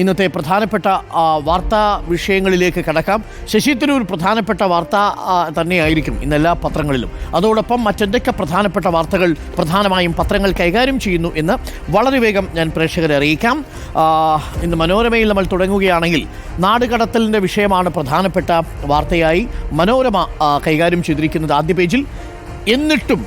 ഇന്നത്തെ പ്രധാനപ്പെട്ട വാർത്താ വിഷയങ്ങളിലേക്ക് കടക്കാം. ശശി തരൂർ പ്രധാനപ്പെട്ട വാർത്ത തന്നെയായിരിക്കും ഇന്നെല്ലാ പത്രങ്ങളിലും. അതോടൊപ്പം മറ്റെന്തൊക്കെ പ്രധാനപ്പെട്ട വാർത്തകൾ പ്രധാനമായും പത്രങ്ങൾ കൈകാര്യം ചെയ്യുന്നു എന്ന് വളരെ വേഗം ഞാൻ പ്രേക്ഷകരെ അറിയിക്കാം. ഇന്ന് മനോരമയിൽ നമ്മൾ തുടങ്ങുകയാണെങ്കിൽ നാടുകടത്തലിൻ്റെ വിഷയമാണ് പ്രധാനപ്പെട്ട വാർത്തയായി മനോരമ കൈകാര്യം ചെയ്തിരിക്കുന്നത്. ആദ്യ പേജിൽ എന്നിട്ടും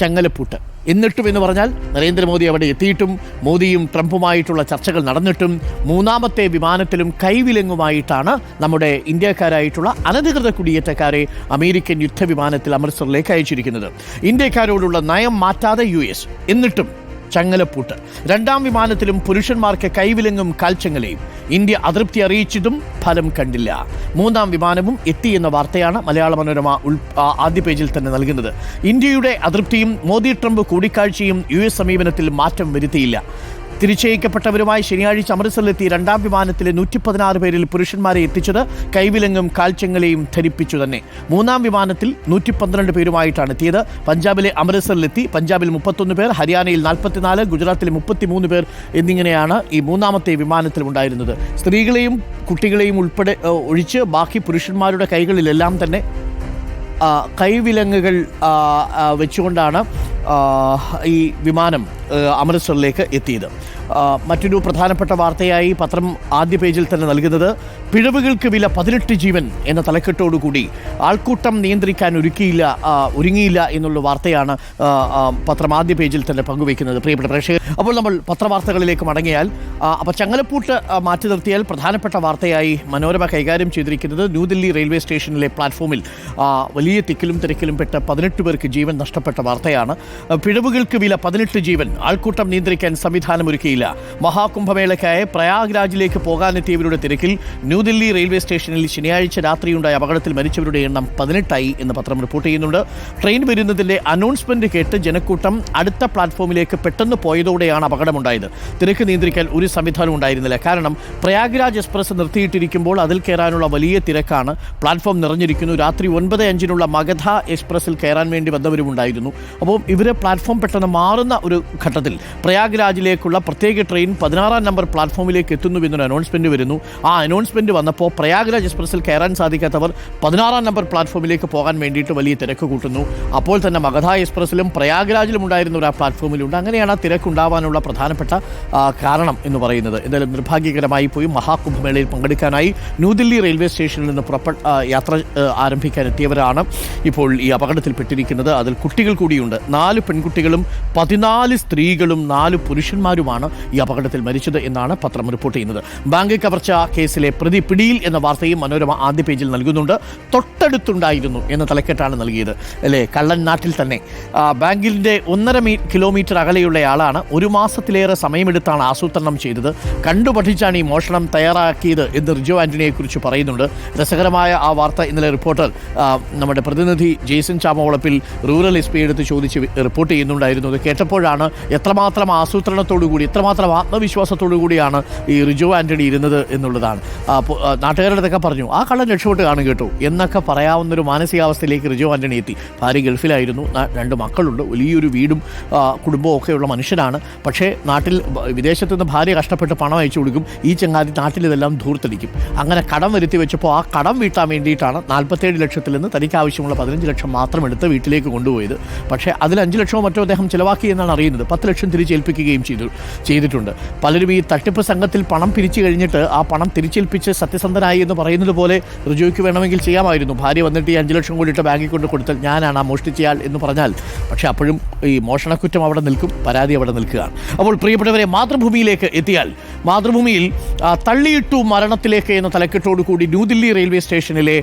ചങ്ങലപ്പൂട്ട്. എന്നിട്ടും എന്ന് പറഞ്ഞാൽ നരേന്ദ്രമോദി അവിടെ എത്തിയിട്ടും മോദിയും ട്രംപുമായിട്ടുള്ള ചർച്ചകൾ നടന്നിട്ടും മൂന്നാമത്തെ വിമാനത്തിലും കൈവിലങ്ങുമായിട്ടാണ് നമ്മുടെ ഇന്ത്യക്കാരായിട്ടുള്ള അനധികൃത കുടിയേറ്റക്കാരെ അമേരിക്കൻ യുദ്ധവിമാനത്തിൽ അമൃത്സറിലേക്ക് അയച്ചിരിക്കുന്നത്. ഇന്ത്യക്കാരോടുള്ള നയം മാറ്റാതെ US. എന്നിട്ടും ചങ്ങലപ്പൂട്ട്. രണ്ടാം വിമാനത്തിലും പുരുഷന്മാർക്ക് കൈവിലങ്ങും കാൽച്ചങ്ങലയും. ഇന്ത്യ അതൃപ്തി അറിയിച്ചതും ഫലം കണ്ടില്ല. മൂന്നാം വിമാനവും എത്തിയെന്ന വാർത്തയാണ് മലയാള മനോരമ ആദ്യ പേജിൽ തന്നെ നൽകുന്നത്. ഇന്ത്യയുടെ അതൃപ്തിയും മോദി ട്രംപ് കൂടിക്കാഴ്ചയും US സമീപനത്തിൽ മാറ്റം വരുത്തിയില്ല. തിരിച്ചയക്കപ്പെട്ടവരുമായി ശനിയാഴ്ച അമൃത്സറിലെത്തി രണ്ടാം വിമാനത്തിലെ 116 പേരിൽ പുരുഷന്മാരെ എത്തിച്ചത് കൈവിലങ്ങും കാൽച്ചങ്ങലയും ധരിപ്പിച്ചു തന്നെ. മൂന്നാം വിമാനത്തിൽ 112 പേരുമായിട്ടാണ് എത്തിയത്. പഞ്ചാബിലെ അമൃത്സറിലെത്തി. പഞ്ചാബിൽ 31 പേർ, ഹരിയാനയിൽ 44, ഗുജറാത്തിൽ 33 പേർ എന്നിങ്ങനെയാണ് ഈ മൂന്നാമത്തെ വിമാനത്തിൽ ഉണ്ടായിരുന്നത്. സ്ത്രീകളെയും കുട്ടികളെയും ഉൾപ്പെടെ ഒഴിച്ച് ബാക്കി പുരുഷന്മാരുടെ കൈകളിലെല്ലാം തന്നെ കൈവിലങ്ങുകൾ വെച്ചുകൊണ്ടാണ് ഈ വിമാനം അമൃത്സറിലേക്ക് എത്തിയത്. മറ്റൊരു പ്രധാനപ്പെട്ട വാർത്തയായി പത്രം ആദ്യ പേജിൽ തന്നെ നൽകുന്നത് പിഴവുകൾക്ക് വില 18 ജീവൻ എന്ന തലക്കെട്ടോടുകൂടി ആൾക്കൂട്ടം നിയന്ത്രിക്കാൻ ഒരുങ്ങിയില്ല എന്നുള്ള വാർത്തയാണ് പത്രം ആദ്യ പേജിൽ തന്നെ പങ്കുവയ്ക്കുന്നത്. പ്രിയപ്പെട്ട പ്രേക്ഷകർ, അപ്പോൾ നമ്മൾ പത്രവാർത്തകളിലേക്ക് മടങ്ങിയാൽ അപ്പോൾ ചങ്ങലപ്പൂട്ട് മാറ്റി നിർത്തിയാൽ പ്രധാനപ്പെട്ട വാർത്തയായി മനോരമ കൈകാര്യം ചെയ്തിരിക്കുന്നത് ന്യൂദില്ലി റെയിൽവേ സ്റ്റേഷനിലെ പ്ലാറ്റ്ഫോമിൽ വലിയ തിക്കിലും തിരക്കിലും പെട്ട് 18 പേർക്ക് ജീവൻ നഷ്ടപ്പെട്ട വാർത്തയാണ്. പിഴവുകൾക്ക് വില 18 ജീവൻ, ആൾക്കൂട്ടം നിയന്ത്രിക്കാൻ സംവിധാനമൊരുക്കിയില്ല. മഹാകുംഭമേളയ്ക്കായ പ്രയാഗ്രാജിലേക്ക് പോകാനെത്തിയവരുടെ തിരക്കിൽ ന്യൂദില്ലി റെയിൽവേ സ്റ്റേഷനിൽ ശനിയാഴ്ച രാത്രിയുണ്ടായ അപകടത്തിൽ മരിച്ചവരുടെ എണ്ണം 18 എന്ന് പത്രം റിപ്പോർട്ട് ചെയ്യുന്നുണ്ട്. ട്രെയിൻ വരുന്നതിന്റെ അനൗൺസ്മെന്റ് കേട്ട് ജനക്കൂട്ടം അടുത്ത പ്ലാറ്റ്ഫോമിലേക്ക് പെട്ടെന്ന് പോയതോടെയാണ് അപകടമുണ്ടായത്. തിരക്ക് നിയന്ത്രിക്കാൻ ഒരു സംവിധാനം ഉണ്ടായിരുന്നില്ല. കാരണം പ്രയാഗ്രാജ് എക്സ്പ്രസ് നിർത്തിയിട്ടിരിക്കുമ്പോൾ അതിൽ കയറാനുള്ള വലിയ തിരക്കാണ്. പ്ലാറ്റ്ഫോം നിറഞ്ഞിരിക്കുന്നു. രാത്രി 9:05 മഗധ എക്സ്പ്രസിൽ കയറാൻ വേണ്ടി വന്നവരുമുണ്ടായിരുന്നു. അപ്പോൾ ഇവർ പ്ലാറ്റ്ഫോം പെട്ടെന്ന് മാറുന്ന ഒരു ഘട്ടത്തിൽ പ്രയാഗ്രാജിലേക്കുള്ള പ്രത്യേക ട്രെയിൻ 16-ാം നമ്പർ പ്ലാറ്റ്ഫോമിലേക്ക് എത്തുന്നുവെന്നൊരു അനൗൺസ്മെന്റ് വരുന്നു. ആ അനൗൺസ്മെന്റ് വന്നപ്പോൾ പ്രയാഗ്രാജ് എക്സ്പ്രസിൽ കയറാൻ സാധിക്കാത്തവർ 16-ാം നമ്പർ പ്ലാറ്റ്ഫോമിലേക്ക് പോകാൻ വേണ്ടിയിട്ട് വലിയ തിരക്ക് കൂട്ടുന്നു. അപ്പോൾ തന്നെ മഗധ എക്സ്പ്രസിലും പ്രയാഗ്രാജിലും ഉണ്ടായിരുന്നവർ ആ പ്ലാറ്റ്ഫോമിലുണ്ട്. അങ്ങനെയാണ് ആ തിരക്കുണ്ടാവാനുള്ള പ്രധാനപ്പെട്ട കാരണം എന്ന് പറയുന്നത്. എന്തായാലും നിർഭാഗ്യകരമായി പോയി. മഹാകുംഭമേളയിൽ പങ്കെടുക്കാനായി ന്യൂദില്ലി റെയിൽവേ സ്റ്റേഷനിൽ നിന്ന് യാത്ര ആരംഭിക്കാൻ എത്തിയവരാണ് ഇപ്പോൾ ഈ അപകടത്തിൽപ്പെട്ടിരിക്കുന്നത്. അതിൽ കുട്ടികൾ കൂടിയുണ്ട്. 4 പെൺകുട്ടികളും 14 സ്ത്രീകളും 4 പുരുഷന്മാരുമാണ് ഈ അപകടത്തിൽ മരിച്ചത് എന്നാണ് പത്രം റിപ്പോർട്ട് ചെയ്യുന്നത്. ബാങ്ക് കവർച്ച കേസിലെ പ്രതി പിടിയിൽ എന്ന വാർത്തയും മനോരമ ആദ്യ പേജിൽ നൽകുന്നുണ്ട്. തൊട്ടടുത്തുണ്ടായിരുന്നു എന്ന തലക്കെട്ടാണ് നൽകിയത് അല്ലേ. കള്ളൻ നാട്ടിൽ തന്നെ. ബാങ്കിൻ്റെ 1.5 കിലോമീറ്റർ അകലെയുള്ളയാളാണ്. 1 മാസത്തിലേറെ സമയമെടുത്താണ് ആസൂത്രണം ചെയ്തത്. കണ്ടുപഠിച്ചാണ് ഈ മോഷണം തയ്യാറാക്കിയത് എന്ന് റിജോ ആന്റണിയെക്കുറിച്ച് പറയുന്നുണ്ട്. രസകരമായ ആ വാർത്ത ഇന്നലെ റിപ്പോർട്ടർ നമ്മുടെ പ്രതിനിധി ജെയ്സൺ ചാമവളപ്പിൽ റൂറൽ SP എടുത്ത് ചോദിച്ച് റിപ്പോർട്ട് ചെയ്യുന്നുണ്ടായിരുന്നു. അത് കേട്ടപ്പോഴാണ് എത്രമാത്രം ആസൂത്രണത്തോടുകൂടി എത്രമാത്രം ആത്മവിശ്വാസത്തോടു കൂടിയാണ് ഈ റിജോ ആന്റണി ഇരുന്നത് എന്നുള്ളതാണ്. നാട്ടുകാരുടെ അടുത്തൊക്കെ പറഞ്ഞു ആ കള്ളൻ രക്ഷപ്പെട്ട് കാണും കേട്ടോ എന്നൊക്കെ പറയാവുന്നൊരു മാനസികാവസ്ഥയിലേക്ക് റിജോ ആന്റണി എത്തി. ഭാര്യ ഗൾഫിലായിരുന്നു, 2 മക്കളുണ്ട്, വലിയൊരു വീടും കുടുംബവും ഒക്കെയുള്ള മനുഷ്യനാണ്. പക്ഷേ വിദേശത്ത് നിന്ന് ഭാര്യ കഷ്ടപ്പെട്ട് പണം അയച്ചു കൊടുക്കും. ഈ ചങ്ങാതി നാട്ടിൽ ഇതെല്ലാം ധൂർത്തടിക്കും. അങ്ങനെ കടം വരുത്തി വെച്ചപ്പോൾ ആ കടം വീട്ടാൻ വേണ്ടിയിട്ടാണ് 47 ലക്ഷത്തിൽ നിന്ന് തനിക്ക് ആവശ്യമുള്ള 15 ലക്ഷം മാത്രം എടുത്ത് വീട്ടിലേക്ക് കൊണ്ടുപോയത്. പക്ഷേ അതിൽ 5 ലക്ഷമോ മറ്റോ അദ്ദേഹം ചിലവാക്കി എന്നാണ് അറിയുന്നത്. 10 ലക്ഷം തിരിച്ചേൽപ്പിക്കുകയും ചെയ്തിട്ടുണ്ട്. പലരും ഈ തട്ടിപ്പ് സംഘത്തിൽ പണം പിരിച്ചു കഴിഞ്ഞിട്ട് ആ പണം തിരിച്ചേൽപ്പിച്ച് സത്യസന്ധനായി എന്ന് പറയുന്നത് പോലെ റിജോയ്ക്ക് വേണമെങ്കിൽ ചെയ്യാമായിരുന്നു. ഭാര്യ വന്നിട്ട് ഈ 5 ലക്ഷം കൂടിയിട്ട് ബാങ്കിൽ കൊണ്ട് കൊടുത്താൽ ഞാനാണ് ആ മോഷ്ടിച്ചയാൾ എന്ന് പറഞ്ഞാൽ. പക്ഷേ അപ്പോഴും ഈ മോഷണക്കുറ്റം അവിടെ നിൽക്കും, പരാതി അവിടെ നിൽക്കുകയാണ്. അപ്പോൾ പ്രിയപ്പെട്ടവരെ, മാതൃഭൂമിയിലേക്ക് എത്തിയാൽ മാതൃഭൂമിയിൽ തള്ളിയിട്ടു മരണത്തിലേക്ക് എന്ന തലക്കെട്ടോടു കൂടി ന്യൂദില്ലി റെയിൽവേ സ്റ്റേഷനിലെ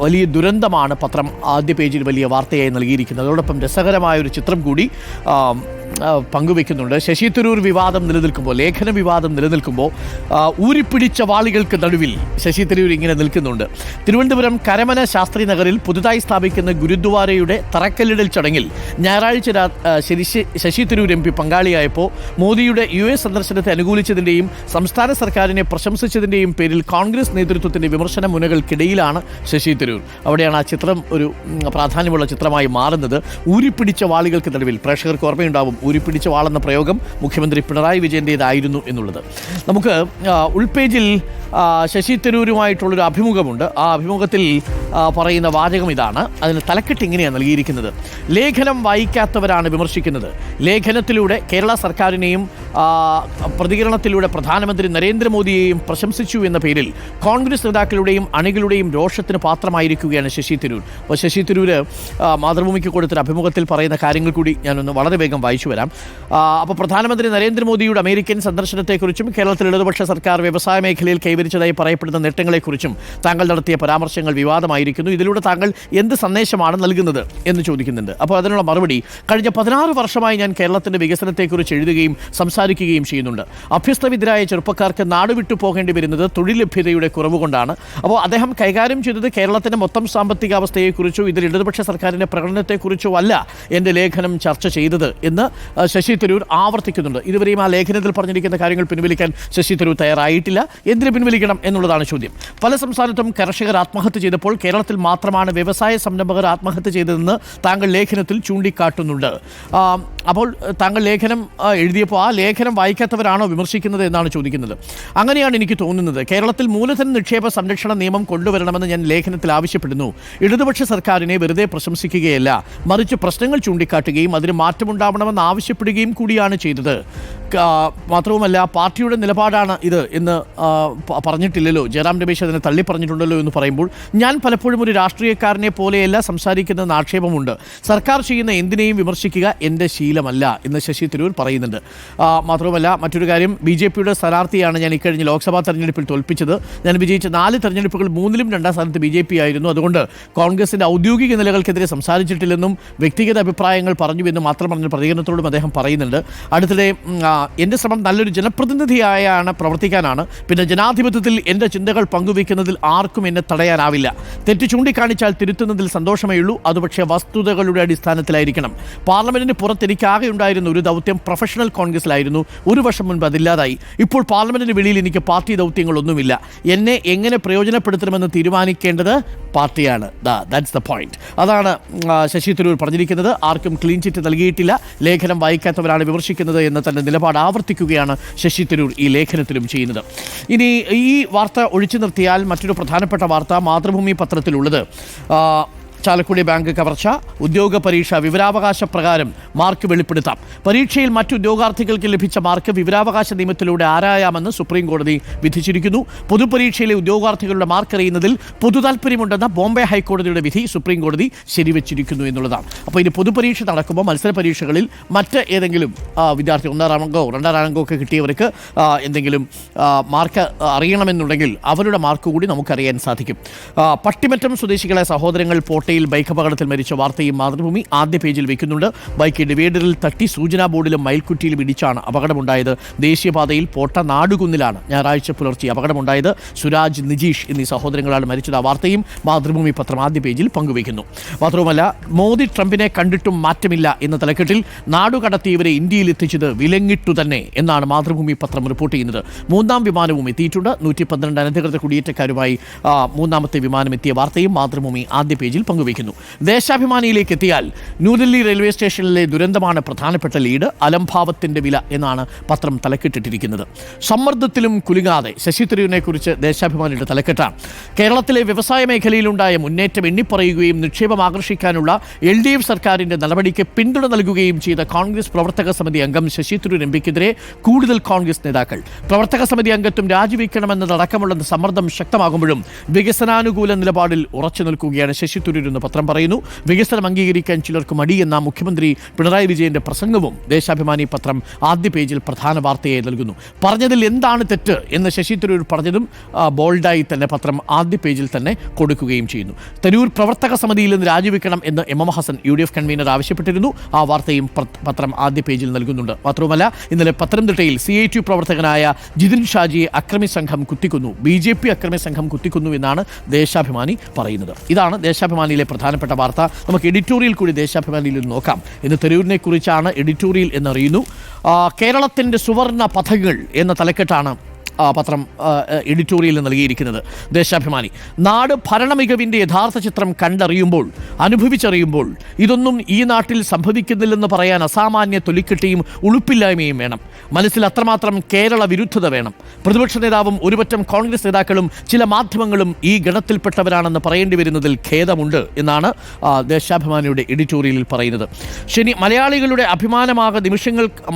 വലിയ ദുരന്തമാണ് പത്രം ആദ്യ പേജിൽ വലിയ വാർത്തയായി നൽകിയിരിക്കുന്നത്. അതോടൊപ്പം രസകരമായൊരു ചിത്രം കൂടി പങ്കുവെക്കുന്നുണ്ട്. ശശി തരൂർ വിവാദം നിലനിൽക്കുമ്പോൾ, ലേഖന വിവാദം നിലനിൽക്കുമ്പോൾ ഊരിപ്പിടിച്ച വാളികൾക്ക് നടുവിൽ ശശി തരൂർ ഇങ്ങനെ നിൽക്കുന്നുണ്ട്. തിരുവനന്തപുരം കരമന ശാസ്ത്രി നഗറിൽ പുതുതായി സ്ഥാപിക്കുന്ന ഗുരുദ്വാരയുടെ തറക്കല്ലിടൽ ചടങ്ങിൽ ഞായറാഴ്ച ശശി തരൂർ MP പങ്കാളിയായപ്പോൾ മോദിയുടെ US സന്ദർശനത്തെ അനുകൂലിച്ചതിൻ്റെയും സംസ്ഥാന സർക്കാരിനെ പ്രശംസിച്ചതിൻ്റെയും പേരിൽ കോൺഗ്രസ് നേതൃത്വത്തിൻ്റെ വിമർശന മുനകൾക്കിടയിലാണ് ശശി തരൂർ. അവിടെയാണ് ആ ചിത്രം ഒരു പ്രാധാന്യമുള്ള ചിത്രമായി മാറുന്നത്. ഊരിപ്പിടിച്ച വാളികൾക്ക് നടുവിൽ. പ്രേക്ഷകർക്ക് ഓർമ്മയുണ്ടാവും, ഊരിപ്പിടിച്ച വാളെന്ന പ്രയോഗം മുഖ്യമന്ത്രി പിണറായി വിജയൻ്റേതായിരുന്നു എന്നുള്ളത്. നമുക്ക് ഉൾപേജിൽ ശശി തരൂരുമായിട്ടുള്ളൊരു അഭിമുഖമുണ്ട്. ആ അഭിമുഖത്തിൽ പറയുന്ന വാചകം ഇതാണ്. അതിന് തലക്കെട്ട് ഇങ്ങനെയാണ് നൽകിയിരിക്കുന്നത്: ലേഖനം വായിക്കാത്തവരാണ് വിമർശിക്കുന്നത്. ലേഖനത്തിലൂടെ കേരള സർക്കാരിനെയും പ്രതികരണത്തിലൂടെ പ്രധാനമന്ത്രി നരേന്ദ്രമോദിയെയും പ്രശംസിച്ചു എന്ന പേരിൽ കോൺഗ്രസ് നേതാക്കളുടെയും അണികളുടെയും രോഷത്തിന് പാത്രമായിരിക്കുകയാണ് ശശി തരൂർ. അപ്പോൾ ശശി തരൂര് മാതൃഭൂമിക്ക് കൊടുത്തൊരു അഭിമുഖത്തിൽ പറയുന്ന കാര്യങ്ങൾ കൂടി ഞാനൊന്ന് വളരെ വേഗം വായിച്ചു വരാം. അപ്പോൾ പ്രധാനമന്ത്രി നരേന്ദ്രമോദിയുടെ അമേരിക്കൻ സന്ദർശനത്തെക്കുറിച്ചും കേരളത്തിൽ ഇടതുപക്ഷ സർക്കാർ വ്യവസായ മേഖലയിൽ കൈവരിച്ചതായി പറയപ്പെടുന്ന നേട്ടങ്ങളെക്കുറിച്ചും താങ്കൾ നടത്തിയ പരാമർശങ്ങൾ വിവാദമായിരിക്കുന്നു. ഇതിലൂടെ താങ്കൾ എന്ത് സന്ദേശമാണ് നൽകുന്നത് എന്ന് ചോദിക്കുന്നുണ്ട്. അപ്പോൾ അതിനുള്ള മറുപടി: കഴിഞ്ഞ 16 വർഷമായി ഞാൻ കേരളത്തിൻ്റെ വികസനത്തെക്കുറിച്ച് എഴുതുകയും സംസാരിക്കുകയും ചെയ്യുന്നുണ്ട്. അഭ്യസ്തവിദ്യരായ ചെറുപ്പക്കാർക്ക് നാടുവിട്ടു പോകേണ്ടി വരുന്നത് തൊഴിൽ ലഭ്യതയുടെ കുറവ് കൊണ്ടാണ്. അപ്പോൾ അദ്ദേഹം കൈകാര്യം ചെയ്തത് കേരളത്തിൻ്റെ മൊത്തം സാമ്പത്തികാവസ്ഥയെക്കുറിച്ചോ ഇതിൽ ഇടതുപക്ഷ സർക്കാരിൻ്റെ പ്രകടനത്തെക്കുറിച്ചോ അല്ല എൻ്റെ ലേഖനം ചർച്ച ചെയ്തത് എന്ന് ശശി തരൂർ ആവർത്തിക്കുന്നുണ്ട്. ഇതുവരെയും ആ ലേഖനത്തിൽ പറഞ്ഞിരിക്കുന്ന കാര്യങ്ങൾ പിൻവലിക്കാൻ ശശി തരൂർ തയ്യാറായിട്ടില്ല. എന്തിനു പിൻവലിക്കണം എന്നുള്ളതാണ് ചോദ്യം. പല സംസ്ഥാനത്തും കർഷകർ ആത്മഹത്യ ചെയ്തപ്പോൾ കേരളത്തിൽ മാത്രമാണ് വ്യവസായ സംരംഭകർ ആത്മഹത്യ ചെയ്തതെന്ന് താങ്കൾ ലേഖനത്തിൽ ചൂണ്ടിക്കാട്ടുന്നുണ്ട്. അപ്പോൾ താങ്കൾ ലേഖനം എഴുതിയപ്പോൾ ആ ലേഖനം വായിക്കാത്തവരാണോ വിമർശിക്കുന്നത് എന്നാണ് ചോദിക്കുന്നത്. അങ്ങനെയാണ് എനിക്ക് തോന്നുന്നത്. കേരളത്തിൽ മൂലധന നിക്ഷേപ സംരക്ഷണ നിയമം കൊണ്ടുവരണമെന്ന് ഞാൻ ലേഖനത്തിൽ ആവശ്യപ്പെടുന്നു. ഇടതുപക്ഷ സർക്കാരിനെ വെറുതെ പ്രശംസിക്കുകയല്ല, മറിച്ച് പ്രശ്നങ്ങൾ ചൂണ്ടിക്കാട്ടുകയും അതിന് മാറ്റമുണ്ടാവണമെന്ന് ആവശ്യപ്പെടുകയും കൂടിയാണ് ചെയ്തത്. മാത്രവുമല്ല, പാർട്ടിയുടെ നിലപാടാണ് ഇത് എന്ന് പറഞ്ഞിട്ടില്ലല്ലോ. ജയറാം രമേശ് അതിനെ തള്ളി പറഞ്ഞിട്ടുണ്ടല്ലോ എന്ന് പറയുമ്പോൾ ഞാൻ പലപ്പോഴും ഒരു രാഷ്ട്രീയക്കാരനെ പോലെയല്ല സംസാരിക്കുന്നതെന്ന് ആക്ഷേപമുണ്ട്. സർക്കാർ ചെയ്യുന്ന എന്തിനേയും വിമർശിക്കുക എൻ്റെ ശീലമല്ല എന്ന് ശശി തരൂർ പറയുന്നുണ്ട്. മാത്രവുമല്ല, മറ്റൊരു കാര്യം, BJPയുടെ സ്ഥാനാർത്ഥിയാണ് ഞാൻ ഇക്കഴിഞ്ഞ ലോക്സഭാ തെരഞ്ഞെടുപ്പിൽ തോൽപ്പിച്ചത്. ഞാൻ വിജയിച്ച 4 തെരഞ്ഞെടുപ്പുകൾ 3ലും 2ാം സ്ഥാനത്ത് BJP ആയിരുന്നു. അതുകൊണ്ട് കോൺഗ്രസിൻ്റെ ഔദ്യോഗിക നിലകൾക്കെതിരെ സംസാരിച്ചിട്ടില്ലെന്നും വ്യക്തിഗത അഭിപ്രായങ്ങൾ പറഞ്ഞുവെന്നും മാത്രം പറഞ്ഞ പ്രതികരണത്തോടും അദ്ദേഹം പറയുന്നുണ്ട്. അടുത്തിടെ എൻ്റെ ശ്രമം നല്ലൊരു ജനപ്രതിനിധിയായാണ് പ്രവർത്തിക്കാനാണ്. പിന്നെ ജനാധിപത്യത്തിൽ എൻ്റെ ചിന്തകൾ പങ്കുവയ്ക്കുന്നതിൽ ആർക്കും എന്നെ തടയാനാവില്ല. തെറ്റ് ചൂണ്ടിക്കാണിച്ചാൽ തിരുത്തുന്നതിൽ സന്തോഷമേ ഉള്ളൂ. അത് പക്ഷേ വസ്തുതകളുടെ അടിസ്ഥാനത്തിലായിരിക്കണം. പാർലമെന്റിന് പുറത്ത് എനിക്കാകെ ഉണ്ടായിരുന്ന ഒരു ദൗത്യം പ്രൊഫഷണൽ കോൺഗ്രസിലായിരുന്നു. 1 വർഷം മുൻപ് അതില്ലാതായി. ഇപ്പോൾ പാർലമെന്റിന് വെളിയിൽ എനിക്ക് പാർട്ടി ദൗത്യങ്ങളൊന്നുമില്ല. എന്നെ എങ്ങനെ പ്രയോജനപ്പെടുത്തണമെന്ന് തീരുമാനിക്കേണ്ടത് പാർട്ടിയാണ്. That's the point. അതാണ് ശശി തരൂർ പറഞ്ഞിരിക്കുന്നത്. ആർക്കും ക്ലീൻ ചിറ്റ് നൽകിയിട്ടില്ല. ലേഖനം വായിക്കാത്തവരാണ് വിമർശിക്കുന്നത് എന്ന തന്നെ നിലപാട് ആവർത്തിക്കുകയാണ് ശശി തരൂർ ഈ ലേഖനത്തിലും ചെയ്യുന്നത്. ഇനി ഈ വാർത്ത ഒഴിച്ചു നിർത്തിയാൽ മറ്റൊരു പ്രധാനപ്പെട്ട വാർത്ത മാതൃഭൂമി പത്രത്തിലുള്ളത് ചാലക്കുടി ബാങ്ക് കവർച്ച, ഉദ്യോഗ പരീക്ഷ വിവരാവകാശ പ്രകാരം മാർക്ക് വെളിപ്പെടുത്താം. പരീക്ഷയിൽ മറ്റു ഉദ്യോഗാർത്ഥികൾക്ക് ലഭിച്ച മാർക്ക് വിവരാവകാശ നിയമത്തിലൂടെ ആരായാമെന്ന് സുപ്രീം കോടതി വിധിച്ചിരിക്കുന്നു. പൊതുപരീക്ഷയിലെ ഉദ്യോഗാർത്ഥികളുടെ മാർക്ക് അറിയുന്നതിൽ പൊതുതാൽപര്യമുണ്ടെന്ന ബോംബെ ഹൈക്കോടതിയുടെ വിധി സുപ്രീം കോടതി ശരിവെച്ചിരിക്കുന്നു എന്നുള്ളതാണ്. അപ്പോൾ ഇനി പൊതുപരീക്ഷ നടക്കുമ്പോൾ മത്സര പരീക്ഷകളിൽ മറ്റ് ഏതെങ്കിലും വിദ്യാർത്ഥി 1ാം റാങ്കോ 2ാം റാങ്കോ ഒക്കെ കിട്ടിയവർക്ക് എന്തെങ്കിലും മാർക്ക് അറിയണമെന്നുണ്ടെങ്കിൽ അവരുടെ മാർക്ക് കൂടി നമുക്കറിയാൻ സാധിക്കും. പട്ടിമറ്റം സ്വദേശികളെ സഹോദരങ്ങൾ പോട്ടയിൽ ബൈക്ക് അപകടത്തിൽ മരിച്ച വാർത്തയും മാതൃഭൂമി ആദ്യ പേജിൽ വയ്ക്കുന്നുണ്ട്. ബൈക്ക് ഡിവൈഡറിൽ തട്ടി സൂചനാ ബോർഡിലും മയിൽക്കുറ്റിയിലും ഇടിച്ചാണ് അപകടമുണ്ടായത്. ദേശീയപാതയിൽ പോട്ട നാടുകുന്നിലാണ് ഞായറാഴ്ച പുലർച്ചെ അപകടമുണ്ടായത്. സുരാജ്, നിജീഷ് എന്നീ സഹോദരങ്ങളാണ് മരിച്ചത്. ആ വാർത്തയും മാതൃഭൂമി പത്രം ആദ്യ പേജിൽ പങ്കുവയ്ക്കുന്നു. മാത്രവുമല്ല, മോദി ട്രംപിനെ കണ്ടിട്ടും മാറ്റമില്ല എന്ന തലക്കെട്ടിൽ നാടുകടത്തിയവരെ ഇന്ത്യയിൽ എത്തിച്ചത് വിലങ്ങിട്ടു തന്നെ എന്നാണ് മാതൃഭൂമി പത്രം റിപ്പോർട്ട് ചെയ്യുന്നത്. 3ാം വിമാനവും എത്തിയിട്ടുണ്ട്. 112 അനധികൃത കുടിയേറ്റക്കാരുമായി 3ാമത്തെ വിമാനം എത്തിയ വാർത്തയും മാതൃഭൂമി ആദ്യ പേജിൽ പങ്കുവയ്ക്കുന്നു. ദേശാഭിമാനിയിലേക്ക് എത്തിയാൽ ന്യൂഡൽഹി റെയിൽവേ സ്റ്റേഷനിലെ ദുരന്തമാണ് പ്രധാനപ്പെട്ട ലീഡ്. അലംഭാവത്തിന്റെ വില എന്നാണ് പത്രം തലക്കെട്ടിട്ടിരിക്കുന്നത്. സമ്മർദ്ദത്തിലും കുലുങ്ങാതെ ശശി തരൂരിനെ കുറിച്ച് ദേശാഭിമാനിയുടെ തലക്കെട്ടാണ്. കേരളത്തിലെ വ്യവസായ മേഖലയിലുണ്ടായ മുന്നേറ്റം എണ്ണിപ്പറയുകയും നിക്ഷേപം ആകർഷിക്കാനുള്ള LDF സർക്കാരിന്റെ നടപടിക്ക് പിന്തുണ നൽകുകയും ചെയ്ത കോൺഗ്രസ് പ്രവർത്തക സമിതി അംഗം ശശി തരൂർ MPക്കെതിരെ കൂടുതൽ കോൺഗ്രസ് നേതാക്കൾ. പ്രവർത്തക സമിതി അംഗത്വം രാജിവെക്കണമെന്നതടക്കമുള്ള സമ്മർദ്ദം ശക്തമാകുമ്പോഴും വികസനാനുകൂല നിലപാടിൽ ഉറച്ചു നിൽക്കുകയാണ് ശശി തരൂർ എന്ന് പത്രം പറയുന്നു. വികസനം അംഗീകരിക്കാൻ ചിലർക്ക് മടിയെന്ന മുഖ്യമന്ത്രി പിണറായി വിജയന്റെ പ്രസംഗവും ദേശാഭിമാനി പത്രം ആദ്യ പേജിൽ പ്രധാന വാർത്തയായി നൽകുന്നു. പറഞ്ഞതിൽ എന്താണ് തെറ്റ് എന്ന് ശശി തരൂർ പറഞ്ഞതും ബോൾഡായി തന്നെ പത്രം ആദ്യ പേജിൽ തന്നെ കൊടുക്കുകയും ചെയ്യുന്നു. തരൂർ പ്രവർത്തക സമിതിയിൽ നിന്ന് രാജിവെക്കണം എന്ന് MM ഹസൻ UDF കൺവീനർ ആവശ്യപ്പെട്ടിരുന്നു. ആ വാർത്തയും പത്രം ആദ്യ പേജിൽ നൽകുന്നുണ്ട്. മാത്രവുമല്ല, ഇന്നലെ പത്തനംതിട്ടയിൽ CITU പ്രവർത്തകനായ ജിതിൻ ഷാജിയെ അക്രമി സംഘം കുത്തിക്കൊന്നു. BJP അക്രമി സംഘം കുത്തിക്കൊന്നു എന്നാണ് ദേശാഭിമാനി പറയുന്നത്. ഇതാണ് ദേശാഭിമാനിയിലെ പ്രധാനപ്പെട്ട വാർത്ത. നമുക്ക് എഡിറ്റോറിയൽ കൂടി ദേശാഭിമാനിയിൽ നോക്കാം. ഇന്ന് തരൂരിനെ കുറിച്ചാണ് എഡിറ്റോറിയൽ എന്നറിയുന്നു. കേരളത്തിൻ്റെ സുവർണ പഥകൾ എന്ന തലക്കെട്ടാണ് പത്രം എഡിറ്റോറിയൽ നൽകിയിരിക്കുന്നത്. ദേശാഭിമാനി: നാട് ഭരണമികവിൻ്റെ യഥാർത്ഥ ചിത്രം കണ്ടറിയുമ്പോൾ, അനുഭവിച്ചറിയുമ്പോൾ ഇതൊന്നും ഈ നാട്ടിൽ സംഭവിക്കുന്നില്ലെന്ന് പറയാൻ അസാമാന്യ തൊലിക്കെട്ടിയും ഉളുപ്പില്ലായ്മയും വേണം. മനസ്സിൽ അത്രമാത്രം കേരള വിരുദ്ധത വേണം. പ്രതിപക്ഷ നേതാവും ഒരുപറ്റം കോൺഗ്രസ് നേതാക്കളും ചില മാധ്യമങ്ങളും ഈ ഗണത്തിൽപ്പെട്ടവരാണെന്ന് പറയേണ്ടി വരുന്നതിൽ ഖേദമുണ്ട് എന്നാണ് ദേശാഭിമാനിയുടെ എഡിറ്റോറിയലിൽ പറയുന്നത്. മലയാളികളുടെ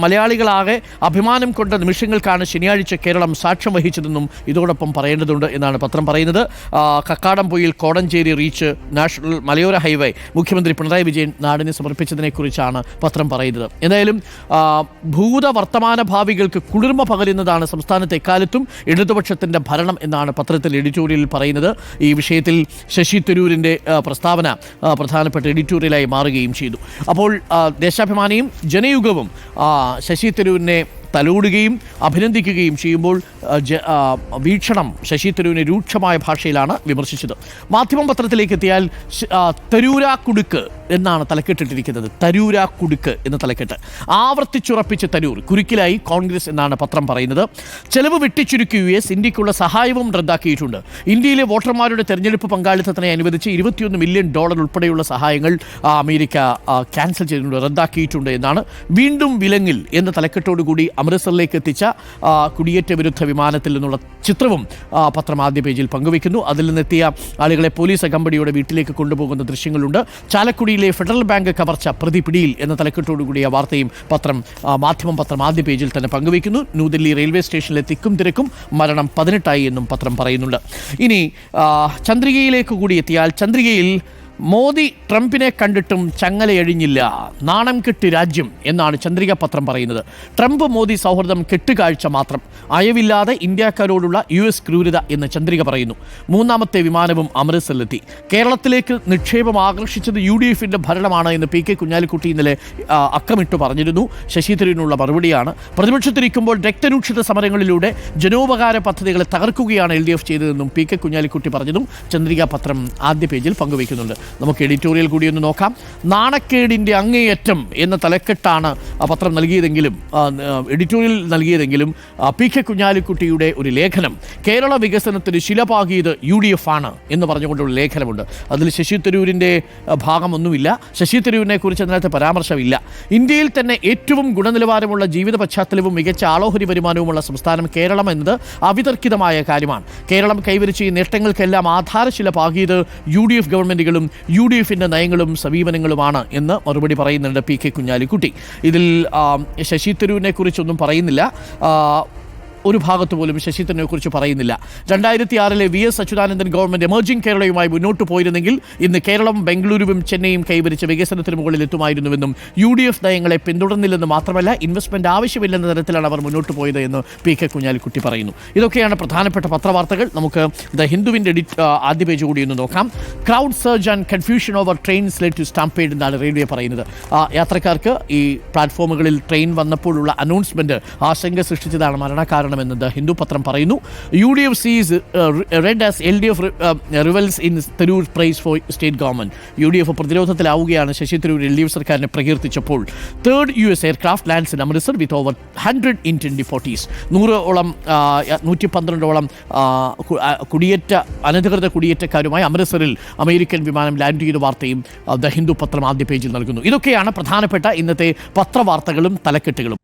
മലയാളികളാകെ അഭിമാനം കൊണ്ട നിമിഷങ്ങൾക്കാണ് ശനിയാഴ്ച കേരളം സാക്ഷ്യം വഹിച്ചതെന്നും ഇതോടൊപ്പം പറയേണ്ടതുണ്ട് എന്നാണ് പത്രം പറയുന്നത്. കക്കാടംപൊയിൽ കോടഞ്ചേരി റീച്ച് നാഷണൽ മലയോര ഹൈവേ മുഖ്യമന്ത്രി പിണറായി വിജയൻ നാടിന് സമർപ്പിച്ചതിനെക്കുറിച്ചാണ് പത്രം പറയുന്നത്. എന്തായാലും ഭൂതവർത്തമാന ഭാവികൾക്ക് കുളിർമ പകരുന്നതാണ് സംസ്ഥാനത്ത് എക്കാലത്തും ഇടതുപക്ഷത്തിൻ്റെ ഭരണം എന്നാണ് പത്രത്തിൽ എഡിറ്റോറിയലിൽ പറയുന്നത്. ഈ വിഷയത്തിൽ ശശി തരൂരിൻ്റെ പ്രസ്താവന പ്രധാനപ്പെട്ട എഡിറ്റോറിയലായി മാറുകയും ചെയ്തു. അപ്പോൾ ദേശാഭിമാനിയും ജനയുഗവും ശശി തരൂരിനെ തലോടുകയും അഭിനന്ദിക്കുകയും ചെയ്യുമ്പോൾ വീക്ഷണം ശശി തരൂരിനെ രൂക്ഷമായ ഭാഷയിലാണ് വിമർശിച്ചത്. മാധ്യമം പത്രത്തിലേക്ക് എത്തിയാൽ തരൂരാ കുടുക്ക് എന്നാണ് തലക്കെട്ടിട്ടിരിക്കുന്നത്. തരൂരാ കുടുക്ക് എന്ന തലക്കെട്ട്. ആവർത്തിച്ചുറപ്പിച്ച് തരൂർ കുരുക്കിലായി കോൺഗ്രസ് എന്നാണ് പത്രം പറയുന്നത്. ചെലവ് വെട്ടിച്ചുരുക്കി US ഇന്ത്യക്കുള്ള സഹായവും റദ്ദാക്കിയിട്ടുണ്ട്. ഇന്ത്യയിലെ വോട്ടർമാരുടെ തെരഞ്ഞെടുപ്പ് പങ്കാളിത്തത്തിനായി അനുവദിച്ച് $21 മില്യൺ ഉൾപ്പെടെയുള്ള സഹായങ്ങൾ അമേരിക്ക ക്യാൻസൽ ചെയ്തിട്ടുണ്ട്, റദ്ദാക്കിയിട്ടുണ്ട് എന്നാണ്. വീണ്ടും വിലങ്ങിൽ എന്ന തലക്കെട്ടോടുകൂടി അമൃത്സറിലേക്ക് എത്തിച്ച കുടിയേറ്റ വിരുദ്ധ വിമാനത്തിൽ നിന്നുള്ള ചിത്രവും പത്രം ആദ്യ പേജിൽ പങ്കുവയ്ക്കുന്നു. അതിൽ നിന്നെത്തിയ ആളുകളെ പോലീസ് അകമ്പടിയോടെ വീട്ടിലേക്ക് കൊണ്ടുപോകുന്ന ദൃശ്യങ്ങളുണ്ട്. ചാലക്കുടിയിലെ ഫെഡറൽ ബാങ്ക് കവർച്ച പ്രതി പിടിയിൽ എന്ന തലക്കെട്ടോടുകൂടിയ വാർത്തയും മാധ്യമം പത്രം ആദ്യ പേജിൽ തന്നെ പങ്കുവയ്ക്കുന്നു. ന്യൂഡൽഹി റെയിൽവേ സ്റ്റേഷനിലെ തിക്കും തിരക്കും, മരണം 18 എന്നും പത്രം പറയുന്നുണ്ട്. ഇനി ചന്ദ്രികയിലേക്ക് കൂടി എത്തിയാൽ, ചന്ദ്രികയിൽ മോദി ട്രംപിനെ കണ്ടിട്ടും ചങ്ങലയഴിഞ്ഞില്ല, നാണം കെട്ട് രാജ്യം എന്നാണ് ചന്ദ്രിക പത്രം പറയുന്നത്. ട്രംപ് മോദി സൗഹൃദം കെട്ടുകാഴ്ച മാത്രം, അയവില്ലാതെ ഇന്ത്യക്കാരോടുള്ള US ക്രൂരത എന്ന് ചന്ദ്രിക പറയുന്നു. മൂന്നാമത്തെ വിമാനവും അമൃത്സറിലെത്തി. കേരളത്തിലേക്ക് നിക്ഷേപം ആകർഷിച്ചത് UDFിൻ്റെ ഭരണമാണ് എന്ന് PK കുഞ്ഞാലിക്കുട്ടി ഇന്നലെ അക്കമിട്ട് പറഞ്ഞിരുന്നു. ശശി തരൂരിനുള്ള മറുപടിയാണ്. പ്രതിപക്ഷത്തിരിക്കുമ്പോൾ രക്തരൂക്ഷിത സമരങ്ങളിലൂടെ ജനോപകാര പദ്ധതികളെ തകർക്കുകയാണ് LDF ചെയ്തതെന്നും PK കുഞ്ഞാലിക്കുട്ടി പറഞ്ഞതും ചന്ദ്രിക പത്രം ആദ്യ പേജിൽ പങ്കുവയ്ക്കുന്നുണ്ട്. നമുക്ക് എഡിറ്റോറിയൽ കൂടി ഒന്ന് നോക്കാം. നാണക്കേടിൻ്റെ അങ്ങേയറ്റം എന്ന തലക്കെട്ടാണ് പത്രം നൽകിയതെങ്കിലും PK കുഞ്ഞാലിക്കുട്ടിയുടെ ഒരു ലേഖനം കേരള വികസനത്തിന് ശിലപാകിയത് UDF ആണ് എന്ന് പറഞ്ഞുകൊണ്ടുള്ള ലേഖനമുണ്ട്. അതിൽ ശശി തരൂരിൻ്റെ ഭാഗമൊന്നുമില്ല. ശശി തരൂരിനെ കുറിച്ച് അതിനകത്ത് പരാമർശമില്ല. ഇന്ത്യയിൽ തന്നെ ഏറ്റവും ഗുണനിലവാരമുള്ള ജീവിത പശ്ചാത്തലവും മികച്ച ആളോഹരി വരുമാനവുമുള്ള സംസ്ഥാനം കേരളം എന്നത് അവിതർക്കിതമായ കാര്യമാണ്. കേരളം കൈവരിച്ച ഈ നേട്ടങ്ങൾക്കെല്ലാം ആധാരശില പാകിയത് UDF ഗവൺമെൻറ്റുകളും UDFിൻ്റെ നയങ്ങളും സമീപനങ്ങളുമാണ് എന്ന് മറുപടി പറയുന്നുണ്ട് PK കുഞ്ഞാലിക്കുട്ടി. ഇതിൽ ശശി തരൂരിനെ കുറിച്ചൊന്നും പറയുന്നില്ല. ഒരു ഭാഗത്ത് പോലും ശശി തരൂരിനെക്കുറിച്ച് പറയുന്നില്ല. 2006 VS അച്യുതാനന്ദൻ ഗവൺമെൻറ് എമർജിംഗ് കേരളയുമായി മുന്നോട്ട് പോയിരുന്നെങ്കിൽ ഇന്ന് കേരളം ബംഗളൂരുവും ചെന്നൈയും കൈവരിച്ച വികസനത്തിന് മുകളിൽ എത്തുമായിരുന്നുവെന്നും UDF നയങ്ങളെ പിന്തുടർന്നില്ലെന്ന് മാത്രമല്ല ഇൻവെസ്റ്റ്മെൻറ്റ് ആവശ്യമില്ലെന്ന തരത്തിലാണ് അവർ മുന്നോട്ട് പോയത് എന്ന് PK കുഞ്ഞാലിക്കുട്ടി പറയുന്നു. ഇതൊക്കെയാണ് പ്രധാനപ്പെട്ട പത്രവാർത്തകൾ. നമുക്ക് ദ ഹിന്ദുവിൻ്റെ ആദ്യ പേജ് കൂടി ഒന്ന് നോക്കാം. Crowd surge and confusion over trains led to stampede എന്നാണ് റെയിൽവേ പറയുന്നത്. യാത്രക്കാർക്ക് ഈ പ്ലാറ്റ്ഫോമുകളിൽ ട്രെയിൻ വന്നപ്പോഴുള്ള അനൗൺസ്മെൻറ്റ് ആശങ്ക സൃഷ്ടിച്ചതാണ് മരണകാരണം എന്ന് ദ ഹിന്ദു പത്രം പറയുന്നു. UDF sees red as LDF revels in Tharoor praise for state government. UDF പ്രതിരോധത്തിലാവുകയാണ് Sasi Tharoor LDF സർക്കാരിനെ പ്രകീർത്തിച്ചപ്പോൾ. Third US aircraft lands in Amritsar with over 100 Indian deportees. 112 അനധികൃത കുടിയേറ്റക്കാരുമായി അമൃത്സറിൽ അമേരിക്കൻ വിമാനം ലാൻഡ് ചെയ്ത വാർത്തയും ദ ഹിന്ദു പത്രം ആദ്യ പേജിൽ നൽകുന്നു. ഇതൊക്കെയാണ് പ്രധാനപ്പെട്ട ഇന്നത്തെ പത്രവാർത്തകളും തലക്കെട്ടുകളും.